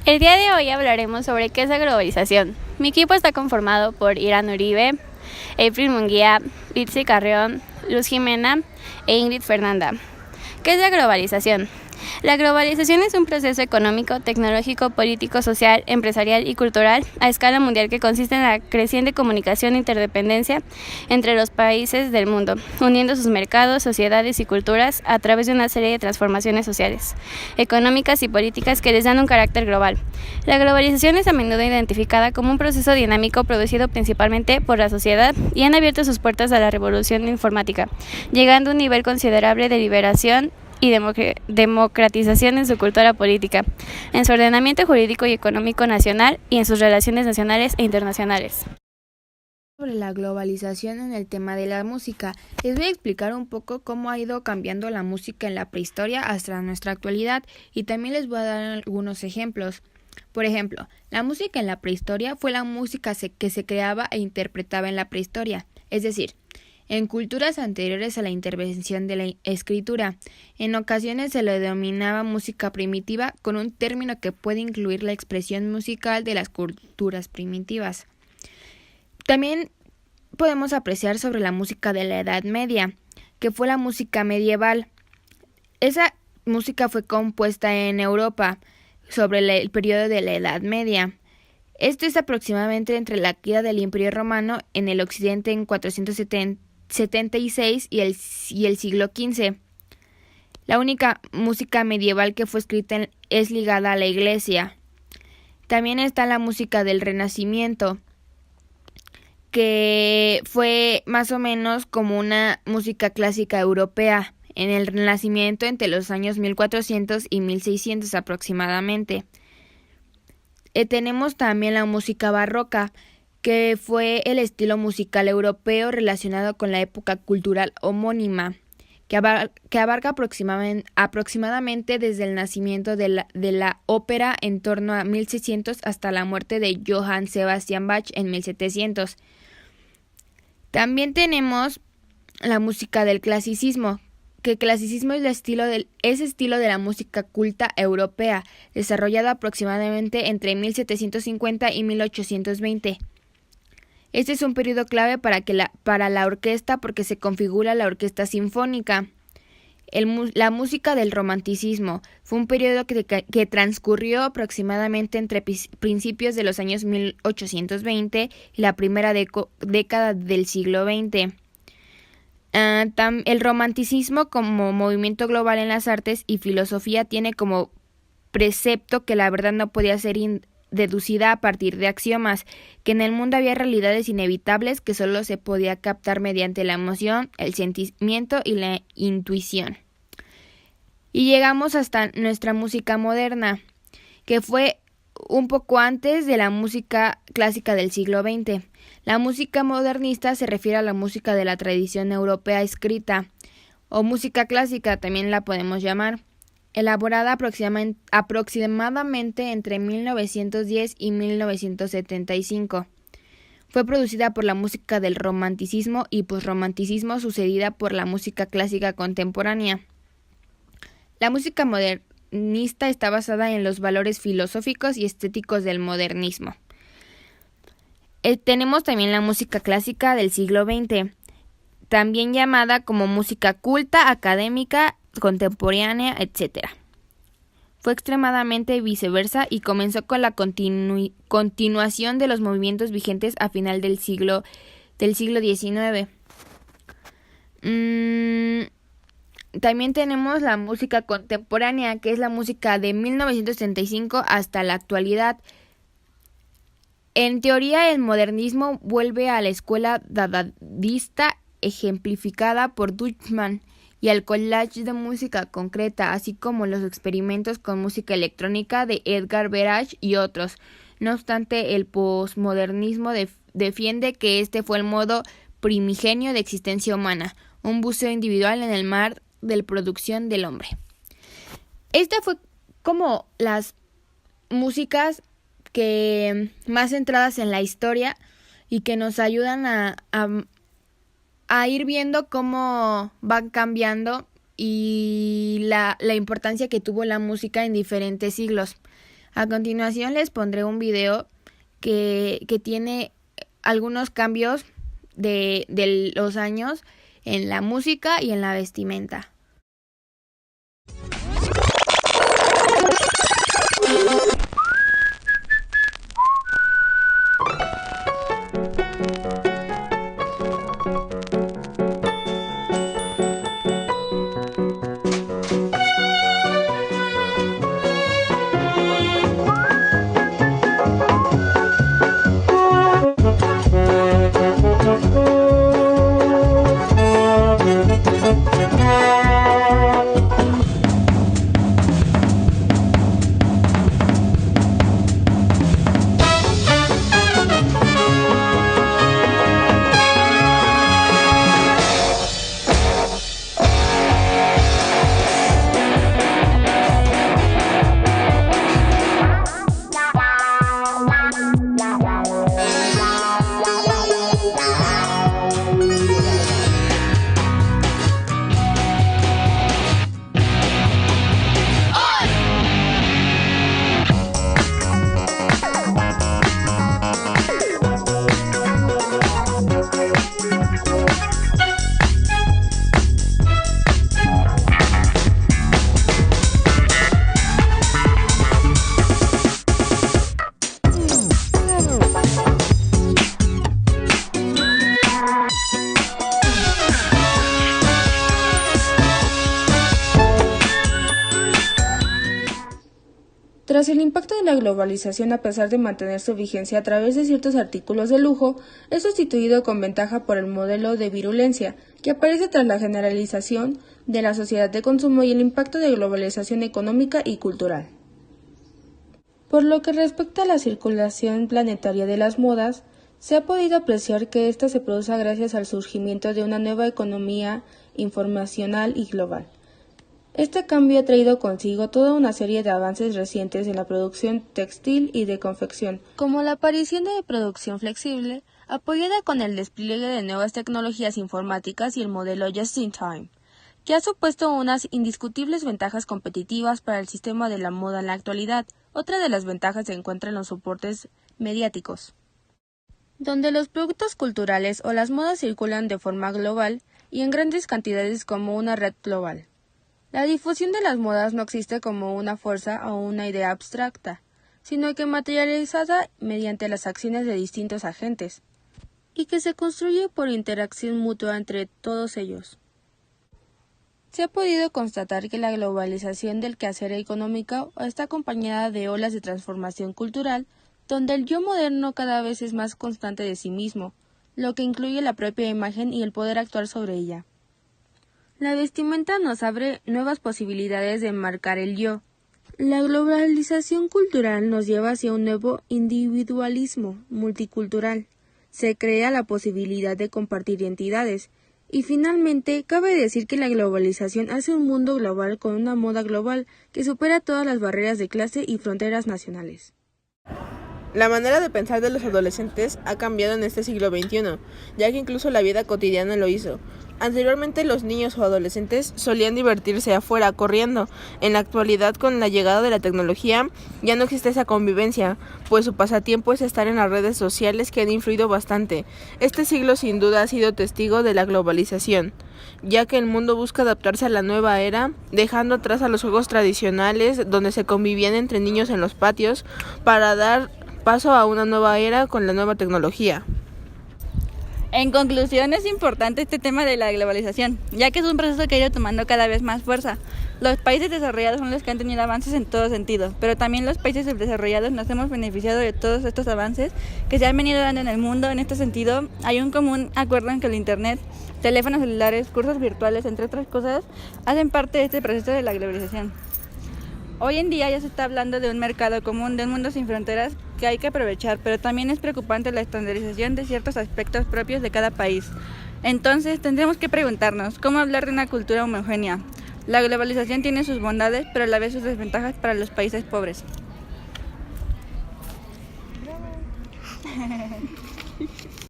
El día de hoy hablaremos sobre qué es la globalización. Mi equipo está conformado por Irán Uribe, April Munguía, Litsi Carrión, Luz Jimena e Ingrid Fernanda. ¿Qué es la globalización? La globalización es un proceso económico, tecnológico, político, social, empresarial y cultural a escala mundial que consiste en la creciente comunicación e interdependencia entre los países del mundo, uniendo sus mercados, sociedades y culturas a través de una serie de transformaciones sociales, económicas y políticas que les dan un carácter global. La globalización es a menudo identificada como un proceso dinámico producido principalmente por la sociedad y han abierto sus puertas a la revolución informática, llegando a un nivel considerable de liberación y democratización en su cultura política, en su ordenamiento jurídico y económico nacional y en sus relaciones nacionales e internacionales. Sobre la globalización en el tema de la música, les voy a explicar un poco cómo ha ido cambiando la música en la prehistoria hasta nuestra actualidad y también les voy a dar algunos ejemplos. Por ejemplo, la música en la prehistoria fue la música que se creaba e interpretaba en la prehistoria, es decir, en culturas anteriores a la intervención de la escritura. En ocasiones se le denominaba música primitiva con un término que puede incluir la expresión musical de las culturas primitivas. También podemos apreciar sobre la música de la Edad Media, que fue la música medieval. Esa música fue compuesta en Europa sobre el periodo de la Edad Media. Esto es aproximadamente entre la caída del Imperio Romano en el occidente en 476 y el siglo XV. La única música medieval que fue escrita es ligada a la Iglesia. También está la música del Renacimiento, que fue más o menos como una música clásica europea en el Renacimiento entre los años 1400 y 1600 aproximadamente. Tenemos también la música barroca, que fue el estilo musical europeo relacionado con la época cultural homónima, que abarca aproximadamente desde el nacimiento de la ópera en torno a 1600 hasta la muerte de Johann Sebastian Bach en 1700. También tenemos la música del clasicismo, que el clasicismo es estilo de la música culta europea, desarrollado aproximadamente entre 1750 y 1820. Este es un periodo clave para la orquesta porque se configura la orquesta sinfónica. La música del romanticismo fue un periodo que transcurrió aproximadamente entre principios de los años 1820 y la primera década del siglo XX. El romanticismo como movimiento global en las artes y filosofía tiene como precepto que la verdad no podía ser deducida a partir de axiomas, que en el mundo había realidades inevitables que solo se podía captar mediante la emoción, el sentimiento y la intuición. Y llegamos hasta nuestra música moderna, que fue un poco antes de la música clásica del siglo XX. La música modernista se refiere a la música de la tradición europea escrita, o música clásica también la podemos llamar, elaborada aproximadamente entre 1910 y 1975. Fue producida por la música del romanticismo y posromanticismo sucedida por la música clásica contemporánea. La música modernista está basada en los valores filosóficos y estéticos del modernismo. Tenemos también la música clásica del siglo XX, también llamada como música culta, académica, contemporánea, etc. Fue extremadamente viceversa y comenzó con la continuación de los movimientos vigentes a final del siglo XIX. También tenemos la música contemporánea, que es la música de 1935 hasta la actualidad. En teoría, el modernismo vuelve a la escuela dadaísta ejemplificada por Dutchman y al collage de música concreta, así como los experimentos con música electrónica de Edgar Verage y otros. No obstante, el posmodernismo defiende que este fue el modo primigenio de existencia humana, un buceo individual en el mar de producción del hombre. Esta fue como las músicas que más centradas en la historia y que nos ayudan a ir viendo cómo van cambiando y la importancia que tuvo la música en diferentes siglos. A continuación les pondré un video que tiene algunos cambios de los años en la música y en la vestimenta. Tras el impacto de la globalización, a pesar de mantener su vigencia a través de ciertos artículos de lujo, es sustituido con ventaja por el modelo de virulencia, que aparece tras la generalización de la sociedad de consumo y el impacto de globalización económica y cultural. Por lo que respecta a la circulación planetaria de las modas, se ha podido apreciar que ésta se produce gracias al surgimiento de una nueva economía informacional y global. Este cambio ha traído consigo toda una serie de avances recientes en la producción textil y de confección, como la aparición de producción flexible, apoyada con el despliegue de nuevas tecnologías informáticas y el modelo Just-in-Time, que ha supuesto unas indiscutibles ventajas competitivas para el sistema de la moda en la actualidad. Otra de las ventajas se encuentra en los soportes mediáticos, donde los productos culturales o las modas circulan de forma global y en grandes cantidades como una red global. La difusión de las modas no existe como una fuerza o una idea abstracta, sino que materializada mediante las acciones de distintos agentes, y que se construye por interacción mutua entre todos ellos. Se ha podido constatar que la globalización del quehacer económico está acompañada de olas de transformación cultural, donde el yo moderno cada vez es más constante de sí mismo, lo que incluye la propia imagen y el poder actuar sobre ella. La vestimenta nos abre nuevas posibilidades de marcar el yo. La globalización cultural nos lleva hacia un nuevo individualismo multicultural. Se crea la posibilidad de compartir identidades. Y finalmente, cabe decir que la globalización hace un mundo global con una moda global que supera todas las barreras de clase y fronteras nacionales. La manera de pensar de los adolescentes ha cambiado en este siglo XXI, ya que incluso la vida cotidiana lo hizo. Anteriormente los niños o adolescentes solían divertirse afuera corriendo. En la actualidad, con la llegada de la tecnología, ya no existe esa convivencia, pues su pasatiempo es estar en las redes sociales que han influido bastante. Este siglo sin duda ha sido testigo de la globalización, ya que el mundo busca adaptarse a la nueva era, dejando atrás a los juegos tradicionales donde se convivían entre niños en los patios, para dar paso a una nueva era con la nueva tecnología. En conclusión, es importante este tema de la globalización, ya que es un proceso que ha ido tomando cada vez más fuerza. Los países desarrollados son los que han tenido avances en todo sentido, pero también los países subdesarrollados nos hemos beneficiado de todos estos avances que se han venido dando en el mundo. En este sentido, hay un común acuerdo en que el Internet, teléfonos celulares, cursos virtuales, entre otras cosas, hacen parte de este proceso de la globalización. Hoy en día ya se está hablando de un mercado común, de un mundo sin fronteras que hay que aprovechar, pero también es preocupante la estandarización de ciertos aspectos propios de cada país. Entonces, tendremos que preguntarnos, ¿cómo hablar de una cultura homogénea? La globalización tiene sus bondades, pero a la vez sus desventajas para los países pobres.